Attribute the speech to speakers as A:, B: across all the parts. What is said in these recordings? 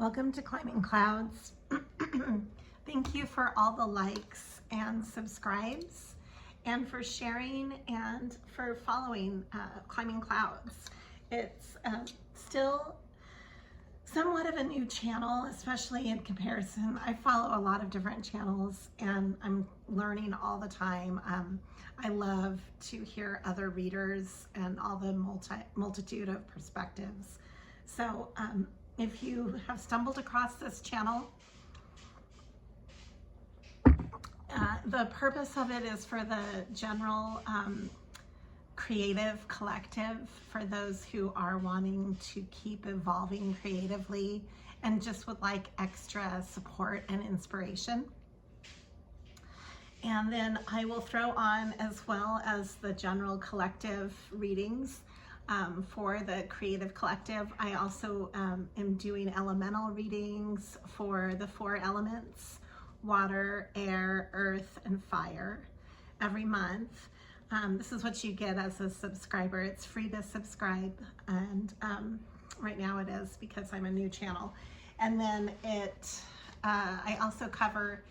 A: Welcome to Climbing Clouds. Thank you for all the likes and subscribes and for sharing and for following Climbing Clouds. It's still somewhat of a new channel, especially in comparison. I follow a lot of different channels and I'm learning all the time. I love to hear other readers and all the multitude of perspectives. So if you have stumbled across this channel, the purpose of it is for the general creative collective, for those who are wanting to keep evolving creatively and just would like extra support and inspiration. And then I will throw on, as well as the general collective readings for the creative collective. I also am doing elemental readings for the 4 elements: water, air, earth, and fire, every month. This is what you get as a subscriber. It's free to subscribe, and right now it is because I'm a new channel. And then I also cover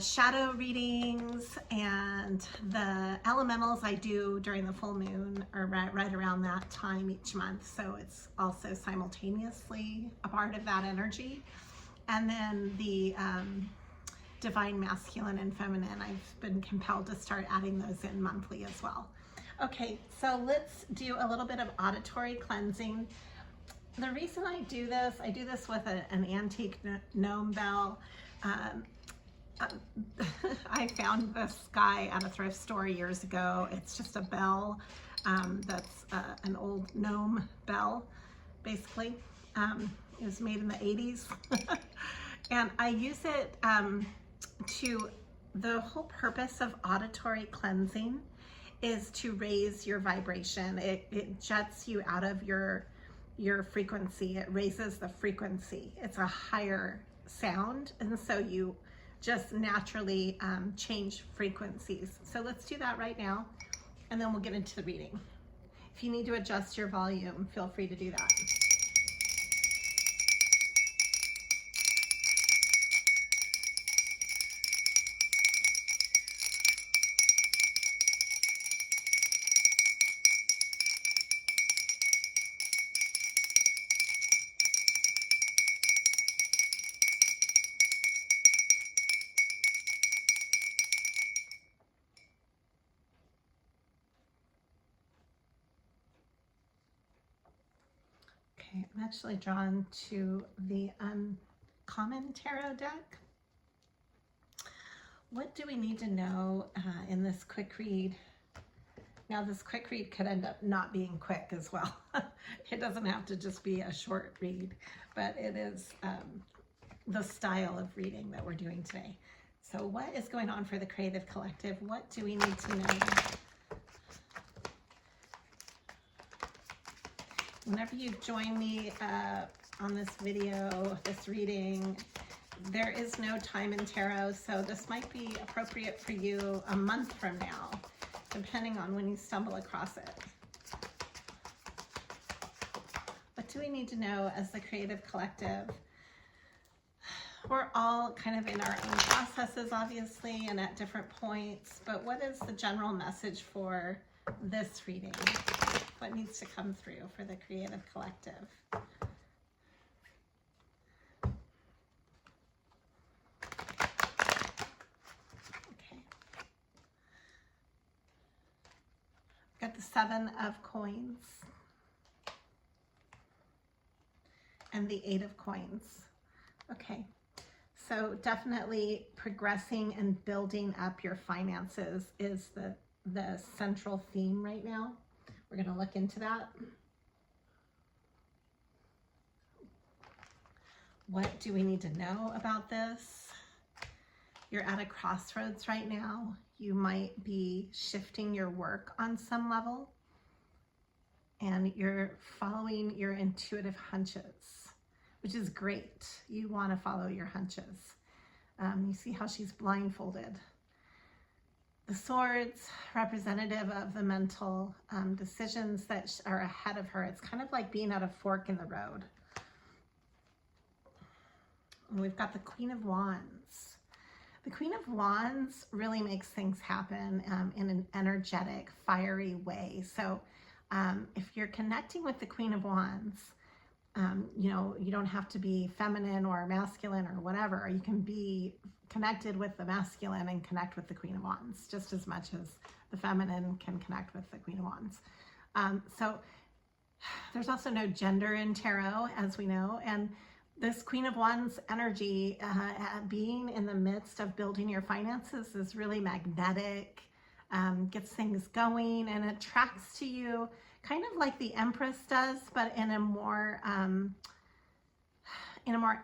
A: shadow readings, and the elementals I do during the full moon, or right around that time each month. So it's also simultaneously a part of that energy. And then the divine masculine and feminine, I've been compelled to start adding those in monthly as well. Okay, so let's do a little bit of auditory cleansing. The reason I do this with an antique gnome bell. I found this guy at a thrift store years ago. It's just a bell that's an old gnome bell, basically. It was made in the 80s. And I use it the whole purpose of auditory cleansing is to raise your vibration. It jets you out of your frequency. It raises the frequency. It's a higher sound, and so you just naturally change frequencies. So let's do that right now, and then we'll get into the reading. If you need to adjust your volume, feel free to do that. Okay, I'm actually drawn to the Uncommon Tarot deck. What do we need to know in this quick read? Now, this quick read could end up not being quick as well. It doesn't have to just be a short read, but it is the style of reading that we're doing today. So what is going on for the creative collective? What do we need to know? Whenever you join me on this video, this reading, there is no time in tarot, so this might be appropriate for you a month from now, depending on when you stumble across it. What do we need to know as the creative collective? We're all kind of in our own processes, obviously, and at different points, but what is the general message for this reading? What needs to come through for the creative collective? Okay. Got the 7 of coins and the 8 of coins. Okay. So definitely progressing and building up your finances is the central theme right now. We're going to look into that. What do we need to know about this? You're at a crossroads right now. You might be shifting your work on some level, and you're following your intuitive hunches, which is great. You want to follow your hunches. You see how she's blindfolded. The swords, representative of the mental decisions that are ahead of her. It's kind of like being at a fork in the road. And we've got the Queen of Wands. The Queen of Wands really makes things happen in an energetic, fiery way. So if you're connecting with the Queen of Wands, you know, you don't have to be feminine or masculine or whatever. You can be connected with the masculine and connect with the Queen of Wands just as much as the feminine can connect with the Queen of Wands. So there's also no gender in tarot, as we know, and this Queen of Wands energy, being in the midst of building your finances, is really magnetic, gets things going, and attracts to you kind of like the Empress does, but in a more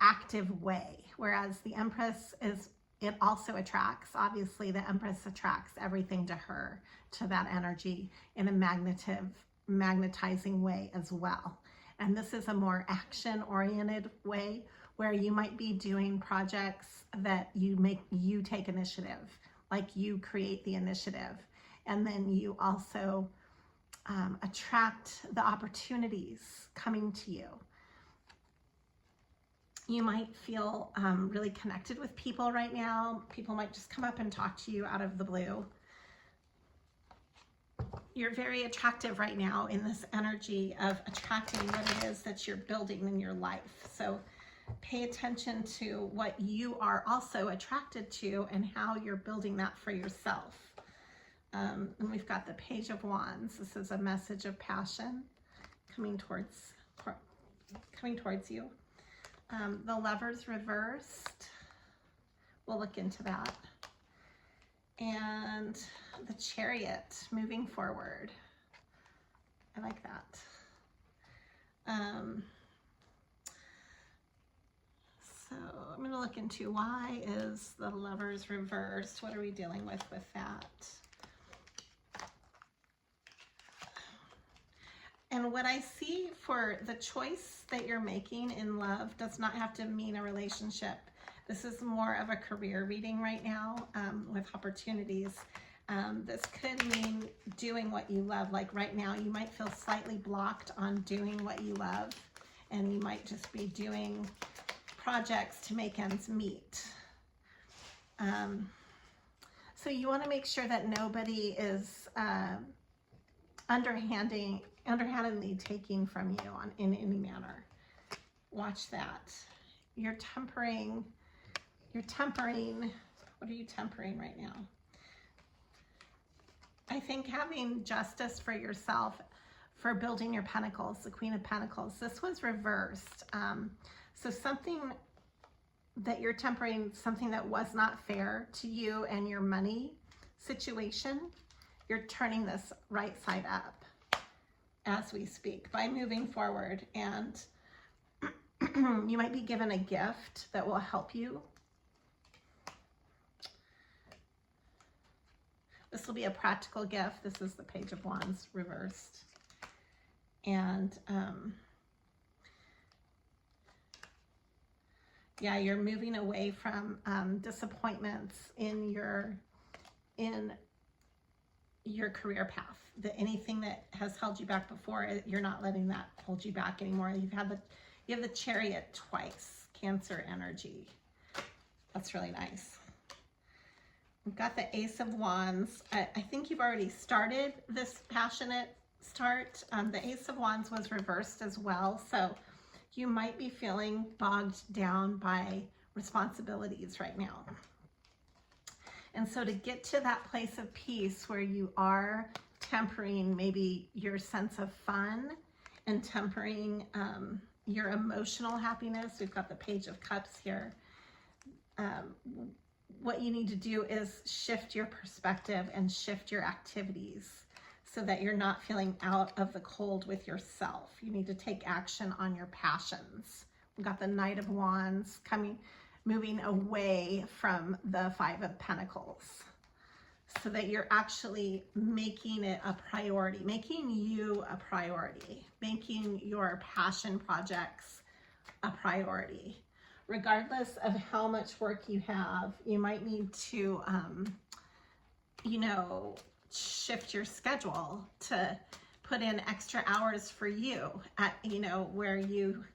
A: active way. Whereas the Empress it also attracts. Obviously, the Empress attracts everything to her, to that energy in a magnetizing way as well. And this is a more action-oriented way where you might be doing projects that you take initiative, like you create the initiative, and then you also attract the opportunities coming to you. You might feel really connected with people right now. People might just come up and talk to you out of the blue. You're very attractive right now in this energy of attracting what it is that you're building in your life. So pay attention to what you are also attracted to and how you're building that for yourself. And we've got the Page of Wands. This is a message of passion coming towards you. The Lovers reversed. We'll look into that. And the Chariot moving forward. I like that. So I'm going to look into why is the Lovers reversed. What are we dealing with that? And what I see for the choice that you're making in love does not have to mean a relationship. This is more of a career reading right now with opportunities. This could mean doing what you love. Like right now, you might feel slightly blocked on doing what you love, and you might just be doing projects to make ends meet. So you want to make sure that nobody is underhandedly taking from you in any manner. Watch that. You're tempering. What are you tempering right now? I think having justice for yourself, for building your pentacles, the Queen of Pentacles. This was reversed. So something that you're tempering, something that was not fair to you and your money situation, you're turning this right side up as we speak by moving forward. And you might be given a gift that will help you. This will be a practical gift. This is the Page of Wands reversed. And yeah, you're moving away from disappointments in your career path. Anything that has held you back before, you're not letting that hold you back anymore. You have the Chariot twice, Cancer energy. That's really nice. We've got the Ace of Wands. I think you've already started this passionate start. The Ace of Wands was reversed as well, so you might be feeling bogged down by responsibilities right now. And so to get to that place of peace where you are tempering maybe your sense of fun and tempering your emotional happiness, we've got the Page of Cups here. What you need to do is shift your perspective and shift your activities so that you're not feeling out of the cold with yourself. You need to take action on your passions. We've got the Knight of Wands moving away from the Five of Pentacles so that you're actually making it a priority, making you a priority, making your passion projects a priority. Regardless of how much work you have, you might need to, shift your schedule to put in extra hours for you at, where you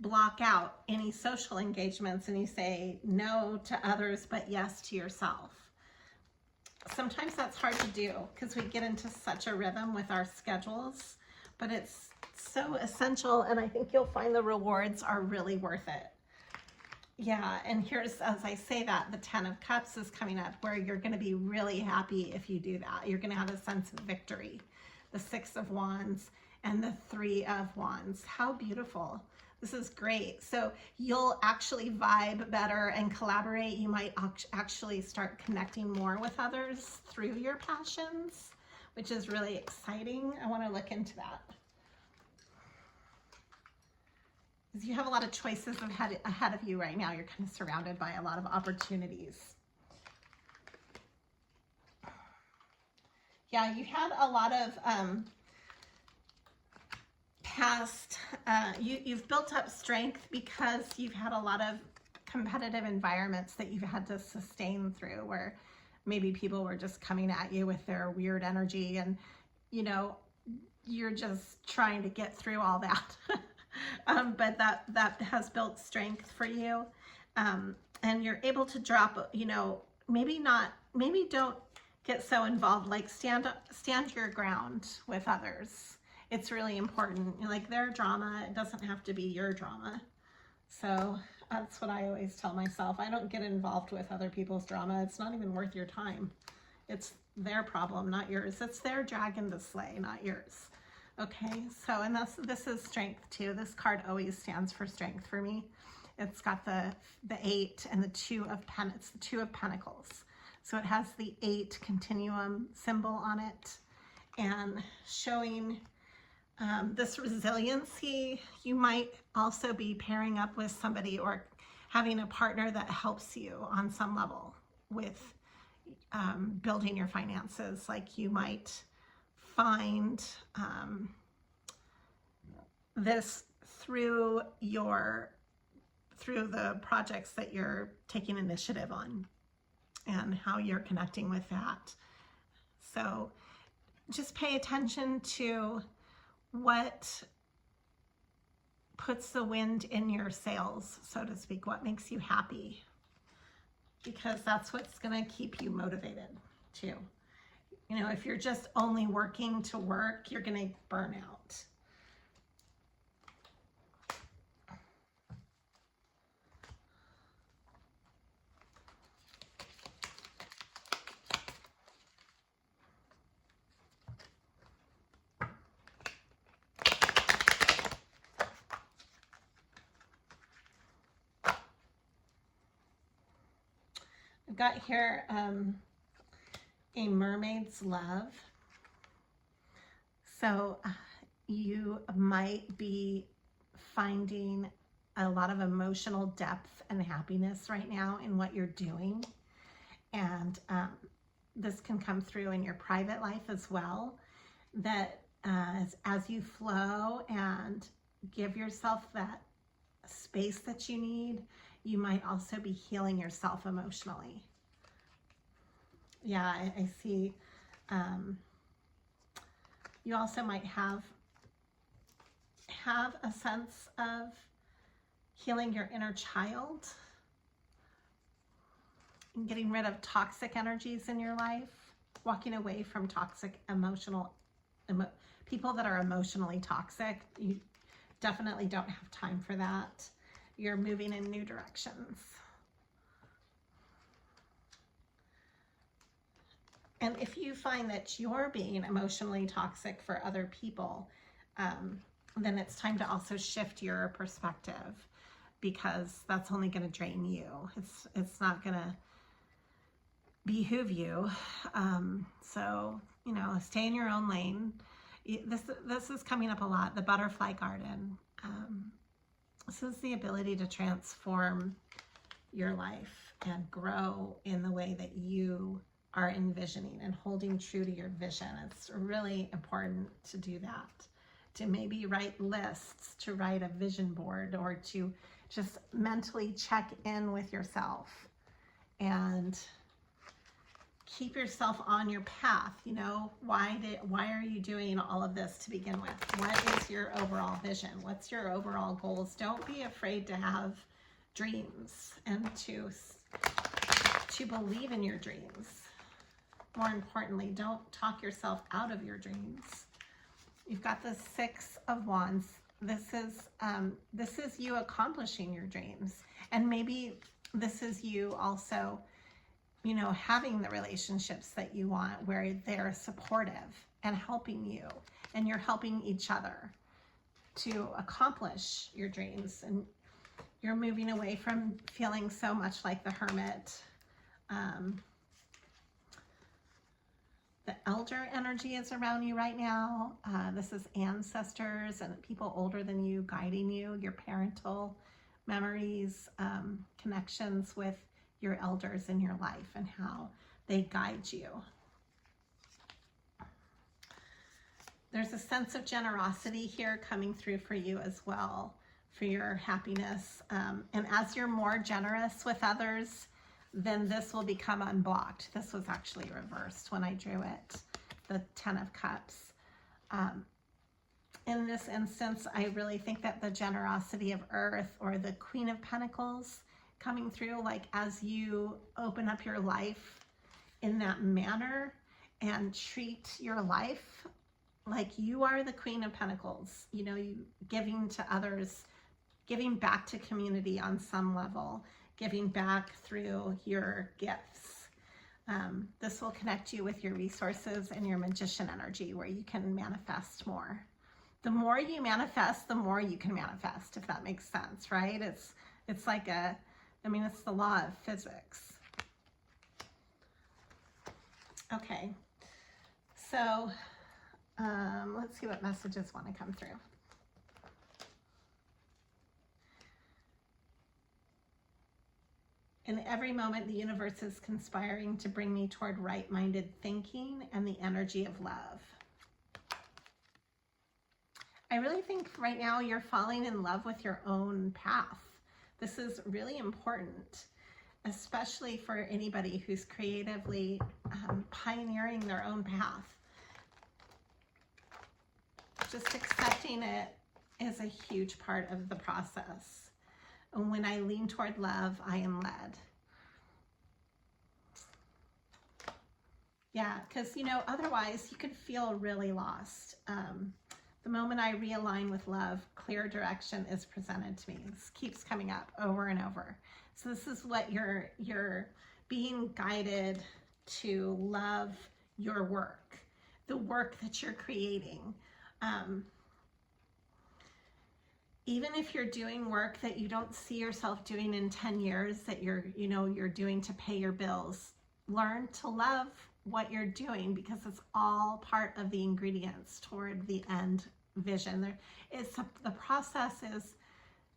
A: block out any social engagements and you say no to others but yes to yourself. Sometimes that's hard to do because we get into such a rhythm with our schedules, but it's so essential, and I think you'll find the rewards are really worth it. Yeah, and here's, as I say that, the 10 of Cups is coming up, where you're going to be really happy if you do that. You're going to have a sense of victory. The 6 of Wands and the 3 of Wands. How beautiful. This is great. So you'll actually vibe better and collaborate. You might actually start connecting more with others through your passions, which is really exciting. I want to look into that. Because you have a lot of choices ahead of you right now. You're kind of surrounded by a lot of opportunities. Yeah, you had a lot of past, you've built up strength because you've had a lot of competitive environments that you've had to sustain through, where maybe people were just coming at you with their weird energy, and you know, you're just trying to get through all that. But that has built strength for you, and you're able to drop, you know, maybe don't get so involved, like stand your ground with others. It's really important. Like, their drama, it doesn't have to be your drama. So that's what I always tell myself. I don't get involved with other people's drama. It's not even worth your time. It's their problem, not yours. It's their dragon to slay, not yours. Okay, so, and this is strength too. This card always stands for strength for me. It's got the 8 and the 2 of Pentacles. It's the 2 of Pentacles. So it has the 8 continuum symbol on it, and showing this resiliency. You might also be pairing up with somebody or having a partner that helps you on some level with building your finances. Like, you might find this through the projects that you're taking initiative on and how you're connecting with that. So just pay attention to what puts the wind in your sails, so to speak, what makes you happy, because that's what's going to keep you motivated too. You know, if you're just only working to work, you're going to burn out. I've got here a mermaid's love. So you might be finding a lot of emotional depth and happiness right now in what you're doing. And this can come through in your private life as well, that as you flow and give yourself that space that you need, you might also be healing yourself emotionally. Yeah, I see. You also might have a sense of healing your inner child and getting rid of toxic energies in your life, walking away from toxic people that are emotionally toxic. You definitely don't have time for that. You're moving in new directions. And if you find that you're being emotionally toxic for other people, then it's time to also shift your perspective, because that's only going to drain you. It's not going to behoove you. So, you know, stay in your own lane. This is coming up a lot, the butterfly garden. This is the ability to transform your life and grow in the way that you are envisioning and holding true to your vision. It's really important to do that, to maybe write lists, to write a vision board, or to just mentally check in with yourself and keep yourself on your path. You know, why are you doing all of this to begin with? What is your overall vision? What's your overall goals? Don't be afraid to have dreams and to believe in your dreams. More importantly, don't talk yourself out of your dreams. You've got the Six of Wands. This is you accomplishing your dreams, and maybe this is you also, you know, having the relationships that you want where they're supportive and helping you, and you're helping each other to accomplish your dreams, and you're moving away from feeling so much like the hermit. The elder energy is around you right now. This is ancestors and people older than you guiding you, your parental memories, connections with your elders in your life and how they guide you. There's a sense of generosity here coming through for you as well, for your happiness. And as you're more generous with others, then this will become unblocked. This was actually reversed when I drew it, the Ten of Cups. In this instance, I really think that the generosity of Earth or the Queen of Pentacles coming through, like as you open up your life in that manner and treat your life like you are the Queen of Pentacles, you know, you giving to others, giving back to community on some level, giving back through your gifts. This will connect you with your resources and your magician energy where you can manifest more. The more you manifest, the more you can manifest, if that makes sense, right? It's like it's the law of physics. Okay, so let's see what messages want to come through. In every moment, the universe is conspiring to bring me toward right-minded thinking and the energy of love. I really think right now you're falling in love with your own path. This is really important, especially for anybody who's creatively pioneering their own path. Just accepting it is a huge part of the process. And when I lean toward love, I am led. Yeah, because, you know, otherwise you could feel really lost. The moment I realign with love, clear direction is presented to me. This keeps coming up over and over. So this is what you're being guided to love your work, the work that you're creating. Even if you're doing work that you don't see yourself doing in 10 years, that you're doing to pay your bills, learn to love what you're doing because it's all part of the ingredients toward the end vision. The process is,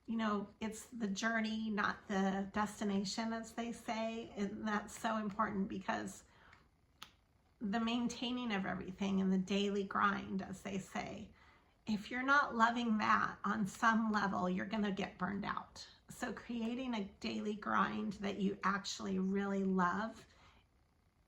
A: you know, it's the journey, not the destination, as they say. And that's so important because the maintaining of everything and the daily grind, as they say, if you're not loving that on some level, you're going to get burned out. So creating a daily grind that you actually really love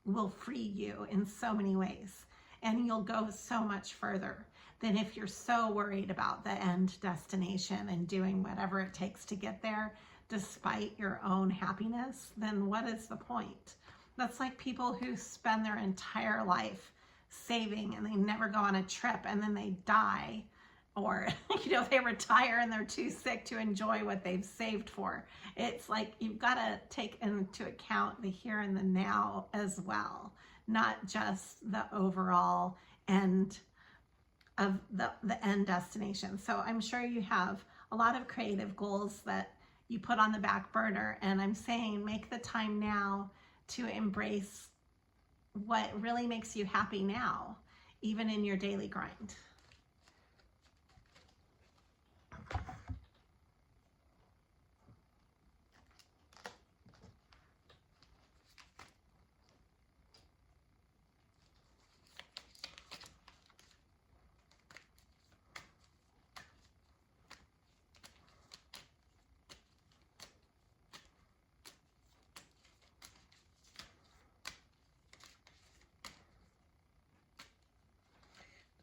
A: will free you in so many ways. And you'll go so much further than if you're so worried about the end destination and doing whatever it takes to get there, despite your own happiness. Then what is the point? That's like people who spend their entire life saving and they never go on a trip and then they die, or you know, they retire and they're too sick to enjoy what they've saved for. It's like you've got to take into account the here and the now as well, not just the overall end of the end destination. So I'm sure you have a lot of creative goals that you put on the back burner, and I'm saying make the time now to embrace what really makes you happy now, even in your daily grind.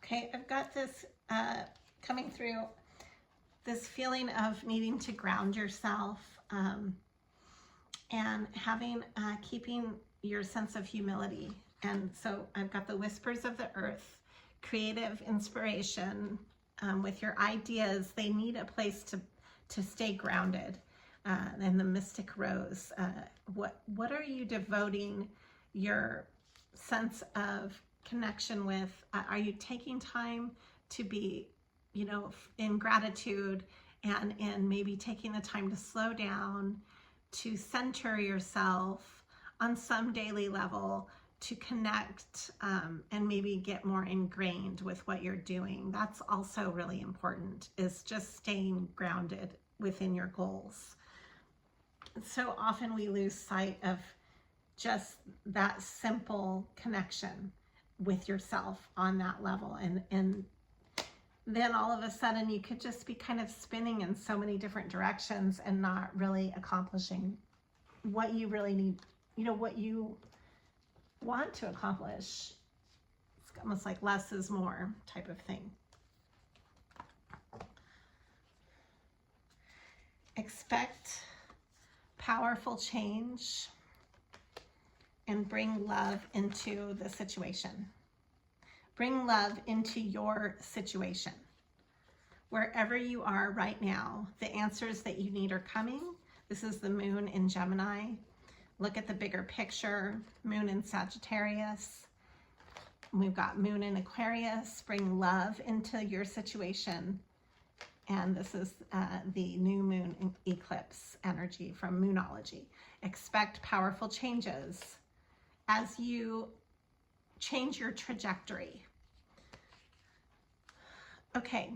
A: Okay, I've got this coming through, this feeling of needing to ground yourself and having, keeping your sense of humility. And so I've got the whispers of the earth, creative inspiration with your ideas. They need a place to stay grounded. And the mystic rose. What are you devoting your sense of connection with? Are you taking time to be, you know, in gratitude and maybe taking the time to slow down, to center yourself on some daily level, to connect and maybe get more ingrained with what you're doing? That's also really important, is just staying grounded within your goals. So often we lose sight of just that simple connection with yourself on that level, and then all of a sudden you could just be kind of spinning in so many different directions and not really accomplishing what you really need, you know, what you want to accomplish. It's almost like less is more type of thing. Expect powerful change and bring love into the situation. Bring love into your situation. Wherever you are right now, the answers that you need are coming. This is the moon in Gemini. Look at the bigger picture. Moon in Sagittarius. We've got moon in Aquarius. Bring love into your situation. And this is the new moon eclipse energy from Moonology. Expect powerful changes as you change your trajectory. Okay,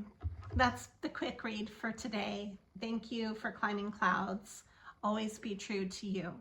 A: that's the quick read for today. Thank you for climbing clouds. Always be true to you.